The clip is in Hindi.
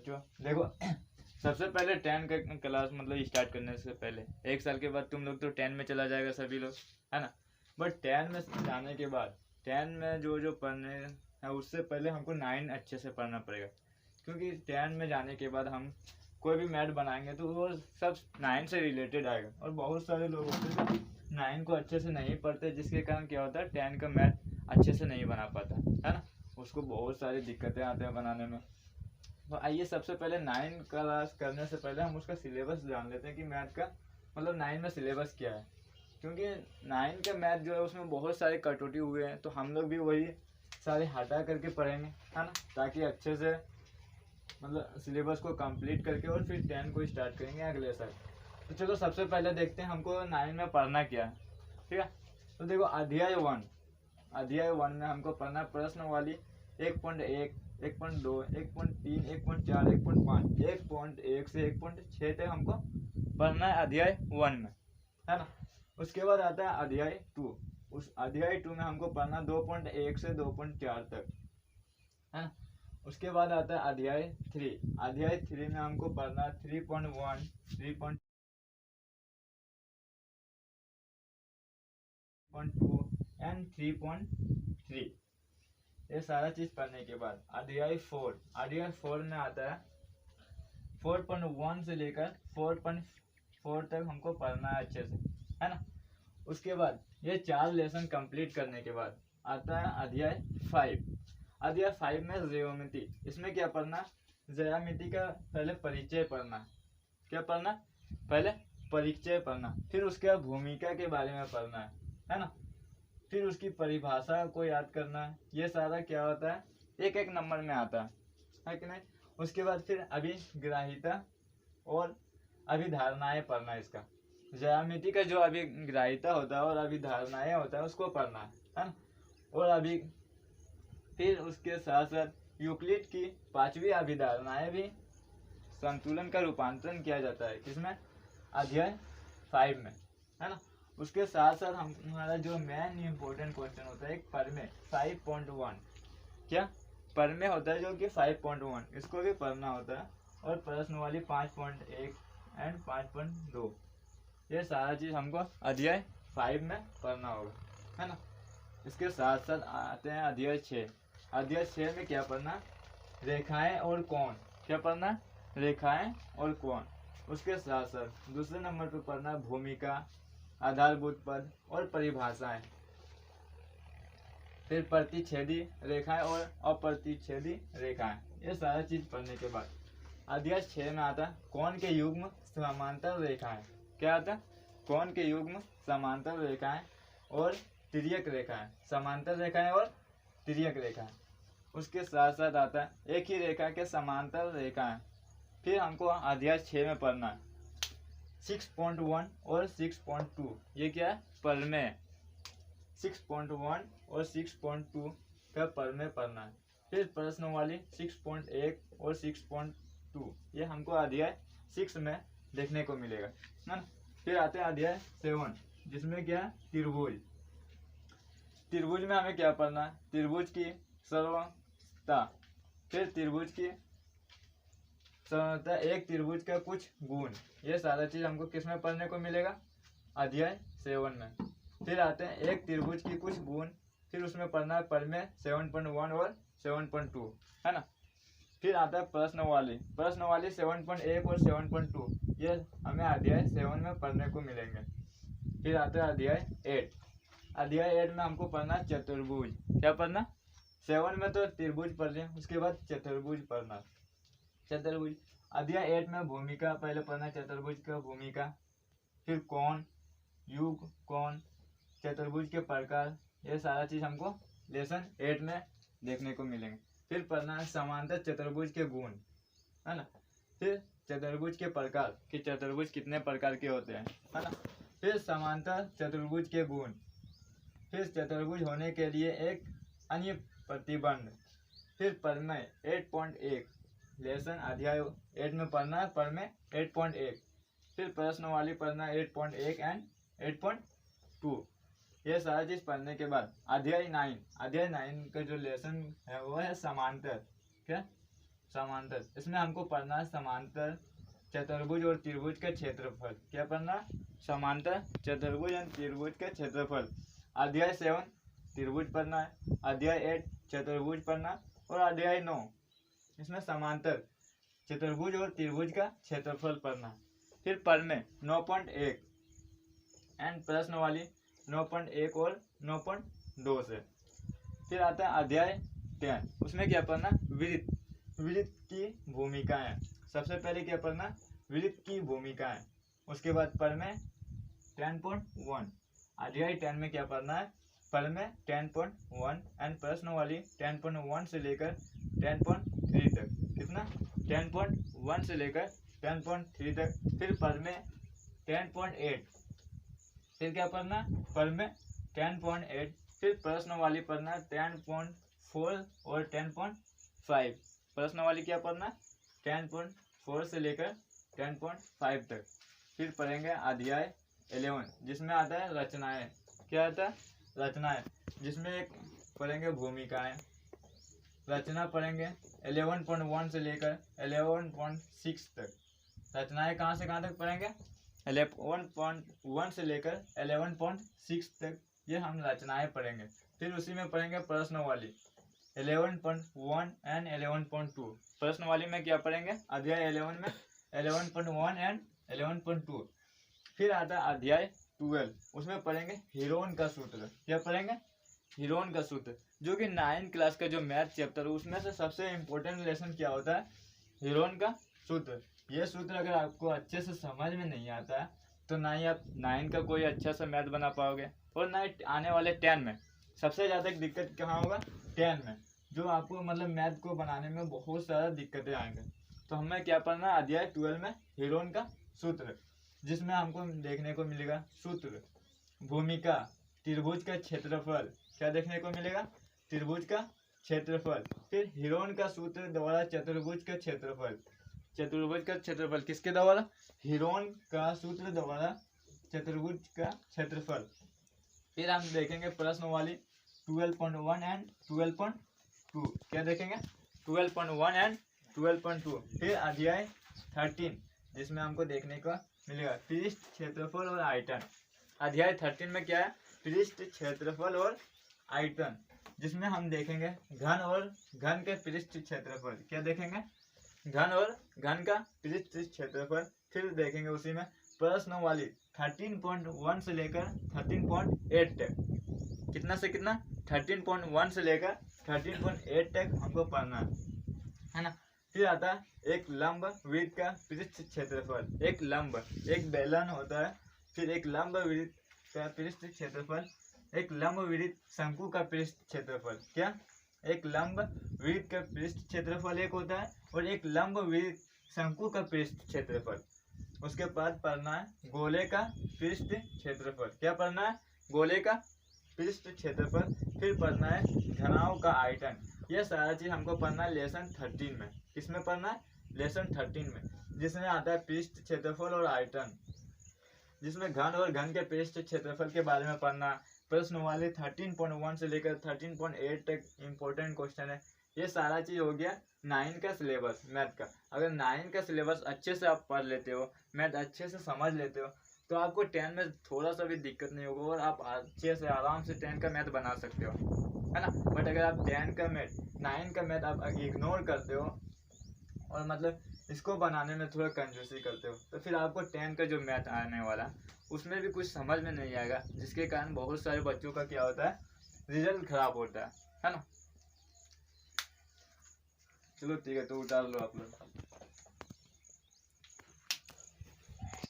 बच्चों देखो सबसे पहले 10 का क्लास मतलब स्टार्ट करने से पहले 1 साल के बाद तुम लोग तो 10 में चला जाएगा सभी लोग, है ना। बट 10 में जाने के बाद 10 में जो जो पढ़ने है उससे पहले हमको 9 अच्छे से पढ़ना पड़ेगा, क्योंकि 10 में जाने के बाद हम कोई भी मैथ बनाएंगे तो वो सब 9 से रिलेटेड आएगा। और बहुत सारे लोग होते हैं 9 को अच्छे से नहीं पढ़ते, जिसके कारण क्या होता है 10 का मैथ अच्छे से नहीं बना पाता, है ना। उसको बहुत सारी दिक्कतें आते हैं बनाने में। तो आइए सबसे पहले 9 क्लास करने से पहले हम उसका सिलेबस जान लेते हैं कि मैथ का मतलब 9 में सिलेबस क्या है। क्योंकि 9 का मैथ जो है उसमें बहुत सारे कटौती हुए हैं, तो हम लोग भी वही सारे हटा करके पढ़ेंगे, है ना, ताकि अच्छे से मतलब सिलेबस को कंप्लीट करके और फिर 10 को स्टार्ट करेंगे अगले साल। तो चलो सबसे पहले देखते हैं हमको 9 में पढ़ना क्या है, ठीक है। तो देखो अध्याय 1 में हमको पढ़ना प्रश्न वाली 1.1, 1.2, 1.3, 1.4, 1.5, 1.1 से 1.6 तक हमको पढ़ना है अध्याय 1 में, है ना। उसके बाद आता है अध्याय 2। उस अध्याय 2 में हमको पढ़ना 2.1 से 2.4 तक, है ना। उसके बाद आता है अध्याय 3। अध्याय 3 में हमको पढ़ना 3.1, 3.2 एंड 3.3। ये सारा चीज पढ़ने के बाद अध्याय 4 में आता है 4.1 से लेकर 4.4 तक हमको पढ़ना है अच्छे से, है ना। उसके बाद ये 4 लेसन कंप्लीट करने के बाद आता है अध्याय 5। अध्याय 5 में ज्यामिति। इसमें क्या पढ़ना, ज्यामिति का पहले परिचय पढ़ना। क्या पढ़ना, पहले परिचय पढ़ना, फिर उसके बाद भूमिका के बारे में पढ़ना है ना। फिर उसकी परिभाषा को याद करना है। ये सारा क्या होता है एक एक नंबर में आता है कि नहीं। उसके बाद फिर अभिग्राहिता और अभिधारणाएं पढ़ना है। इसका ज्यामिति का जो अभिग्राहिता होता है और अभिधारणाएं होता है उसको पढ़ना है ना। और अभी फिर उसके साथ साथ यूक्लिड की 5वीं अभिधारणाएं भी संतुलन का रूपांतरण किया जाता है किसमें, अध्याय 5 में, है ना। उसके साथ साथ हमारा जो मेन इम्पोर्टेंट क्वेश्चन होता है एक परमे 5.1, क्या परमे होता है जो कि 5.1, इसको भी पढ़ना होता है। और प्रश्न वाली 5.1 एंड 5.2, ये सारा चीज हमको अध्याय 5 में पढ़ना होगा, है ना। इसके साथ साथ आते हैं अध्याय 6। अध्याय 6 में क्या पढ़ना, रेखाएं और कोण। क्या पढ़ना, रेखाएं और कोण। उसके साथ साथ दूसरे नंबर पर पढ़ना भूमिका, आधारभूत पद और परिभाषाएं। फिर प्रतिच्छेदी रेखाएं और अप्रतिच्छेदी रेखाएं। ये सारा चीज पढ़ने के बाद अध्याय 6 में आता है कोण के युग्म समांतर रेखाएं। क्या आता है, कोण के युग्म समांतर रेखाएं और तिर्यक रेखाएं, समांतर रेखाएं और तिर्यक रेखाएं। उसके साथ साथ आता है एक ही रेखा के समांतर रेखाएं। फिर हमको अध्याय 6 में पढ़ना है 6.1 और 6.2। ये क्या है, परमेय। 6.1 और 6.2 का परमेय पढ़ना है। फिर प्रश्न वाली 6.1 और 6.2 ये हमको अध्याय 6 में देखने को मिलेगा, है ना। फिर आते हैं अध्याय 7 जिसमें क्या है, त्रिभुज। त्रिभुज में हमें क्या पढ़ना है, त्रिभुज की सर्वता। फिर त्रिभुज की सर्वता, एक त्रिभुज का कुछ गुण। ये सारा चीज हमको किस में पढ़ने को मिलेगा, अध्याय 7 में। फिर आते हैं एक त्रिभुज की कुछ गुण। फिर उसमें पढ़ना है परमेय 7.1 और 7.2, है ना। फिर आता है प्रश्न वाली 7.1 और 7.2, ये हमें अध्याय 7 में पढ़ने को मिलेंगे। फिर आता है अध्याय 8। अध्याय 8 में हमको पढ़ना चतुर्भुज। क्या पढ़ना, 7 में तो त्रिभुज पढ़ लिया, उसके बाद चतुर्भुज पढ़ना। चतुर्भुज अध्याय 8 में भूमिका पहले पढ़ना, चतुर्भुज का भूमिका। फिर कोण, युग कोण, चतुर्भुज के प्रकार, ये सारा चीज हमको लेसन 8 में देखने को मिलेंगे। फिर पढ़ना है समांतर चतुर्भुज के गुण, है ना। फिर चतुर्भुज के प्रकार कि चतुर्भुज कितने प्रकार के होते हैं, है ना। फिर समांतर चतुर्भुज के गुण। फिर चतुर्भुज होने के लिए एक अन्य प्रतिबंध। फिर परमेय 8.1 लेसन अध्याय 8 में पढ़ना है परमेय 8.1। फिर प्रश्न वाली पढ़ना 8.1 एंड 8.2। ये सारा चीज पढ़ने के बाद अध्याय 9 का जो लेसन है वो है समांतर। क्या, समांतर, इसमें हमको पढ़ना है समांतर चतुर्भुज और त्रिभुज का क्षेत्रफल। क्या पढ़ना? समांतर चतुर्भुज और त्रिभुज का क्षेत्रफल। अध्याय 7 त्रिभुज पढ़ना है, अध्याय 8 चतुर्भुज पढ़ना और अध्याय 9 इसमें समांतर चतुर्भुज और त्रिभुज का क्षेत्रफल पढ़ना। फिर पढ़ में 9.1 एंड प्रश्न वाली 9.1 और 9.2 से। फिर आता है अध्याय 10, उसमें क्या पढ़ना? वृत्त, वृत्त की भूमिकाएं। सबसे पहले क्या पढ़ना? वृत्त की भूमिकाएं। उसके बाद पढ़ में 10.1 अध्याय 10 में क्या पढ़ना है? पढ़ में 10.1 एंड प्रश्न वाली 10.1 से लेकर 10.3 तक। कितना? 10.1 से लेकर 10.3 तक। फिर पढ़ में 10.8। फिर क्या पढ़ना? पढ़ में 10.8। फिर प्रश्न वाली पढ़ना 10.4 और 10.5। प्रश्न वाली क्या पढ़ना? 10.4 से लेकर 10.5 तक। फिर पढ़ेंगे अध्याय 11 जिसमें आता है रचनाएं। क्या आता है? रचनाएं, जिसमें एक पढ़ेंगे भूमिकाएं। रचना पढ़ेंगे 11.1 से लेकर 11.6 तक। रचनाएं कहाँ से कहाँ तक पढ़ेंगे? 11.1 से लेकर 11.6 तक ये हम रचनाएं पढ़ेंगे। फिर उसी में पढ़ेंगे प्रश्न वाली 11.1 एंड 11.2। प्रश्न वाली में क्या पढ़ेंगे? अध्याय 11 में 11.1 एंड 11.2। फिर आता है अध्याय 12, उसमें पढ़ेंगे हीरोन का सूत्र। क्या पढ़ेंगे? हीरोन का सूत्र, जो कि 9th क्लास का जो मैथ चैप्टर है उसमें से सबसे इम्पोर्टेंट लेसन क्या होता है? हीरोन का सूत्र। ये सूत्र अगर आपको अच्छे से समझ में नहीं आता है तो ना ही आप 9 का कोई अच्छा सा मैथ बना पाओगे और ना ही आने वाले 10 में। सबसे ज़्यादा दिक्कत कहाँ होगा? 10 में, जो आपको मतलब मैथ को बनाने में बहुत सारा दिक्कतें आएंगे। तो हमें क्या पढ़ना है? अध्याय 12 में हीरोन का सूत्र, जिसमें हमको देखने को मिलेगा सूत्र, भूमिका, त्रिभुज का क्षेत्रफल। क्या देखने को मिलेगा? त्रिभुज का क्षेत्रफल। फिर हीरोन का सूत्र द्वारा चतुर्भुज का क्षेत्रफल। चतुर्भुज का क्षेत्रफल किसके द्वारा? हीरोन का सूत्र द्वारा चतुर्भुज का क्षेत्रफल। फिर हम देखेंगे प्रश्न वाली 12.1 एंड 12.2। क्या देखेंगे? 12.1 एंड 12.2। फिर अध्याय 13 जिसमें हमको देखने को मिलेगा पृष्ठ, क्षेत्रफल और आयतन। अध्याय 13 में क्या है? पृष्ठ, क्षेत्रफल और आयतन, जिसमें हम देखेंगे घन और घन के पृष्ठ क्षेत्रफल। क्या देखेंगे? घन और घन का पृष्ठ क्षेत्रफल। फिर देखेंगे उसी में प्रश्न वाली 13.1 से लेकर 13.8 तक। कितना से कितना? 13.1 से लेकर 13.8 तक हमको पढ़ना है ना। फिर आता है एक लंब वृत्त का पृष्ठ क्षेत्रफल। एक लंब, एक बेलन होता है, फिर एक लंब वृत्त का पृष्ठ क्षेत्रफल, एक लंब वृत्त शंकु का पृष्ठ क्षेत्रफल। क्या? एक लंब वृत्त का पृष्ठ क्षेत्रफल एक होता है और एक लंब वृत्त शंकु का पृष्ठ क्षेत्रफल। उसके बाद पढ़ना है गोले का पृष्ठ क्षेत्रफल। क्या पढ़ना है? गोले का पृष्ठ क्षेत्रफल। फिर पढ़ना है घनाओं का आयतन। यह सारा चीज हमको पढ़ना है लेसन 13 में। किसमें पढ़ना है? लेसन 13 में, जिसमें आता है पृष्ठ क्षेत्रफल और आयतन, जिसमें घन और घन के पृष्ठ क्षेत्रफल के बारे में पढ़ना। प्रश्न वाले 13.1 से लेकर 13.8 तक इम्पोर्टेंट क्वेश्चन है। ये सारा चीज हो गया 9 का सिलेबस मैथ का। अगर 9 का सिलेबस अच्छे से आप पढ़ लेते हो, मैथ अच्छे से समझ लेते हो, तो आपको 10 में थोड़ा सा भी दिक्कत नहीं होगा और आप अच्छे से आराम से 10 का मैथ बना सकते हो, है ना। बट अगर आप 10 का मैथ 9 का मैथ आप इग्नोर करते हो और मतलब इसको बनाने में थोड़ा कंजूसी करते हो, तो फिर आपको 10 का जो मैथ आने वाला उसमें भी कुछ समझ में नहीं आएगा, जिसके कारण बहुत सारे बच्चों का क्या होता है? रिजल्ट खराब होता है ना। चलो ठीक है, तो उतार लो आप लोग।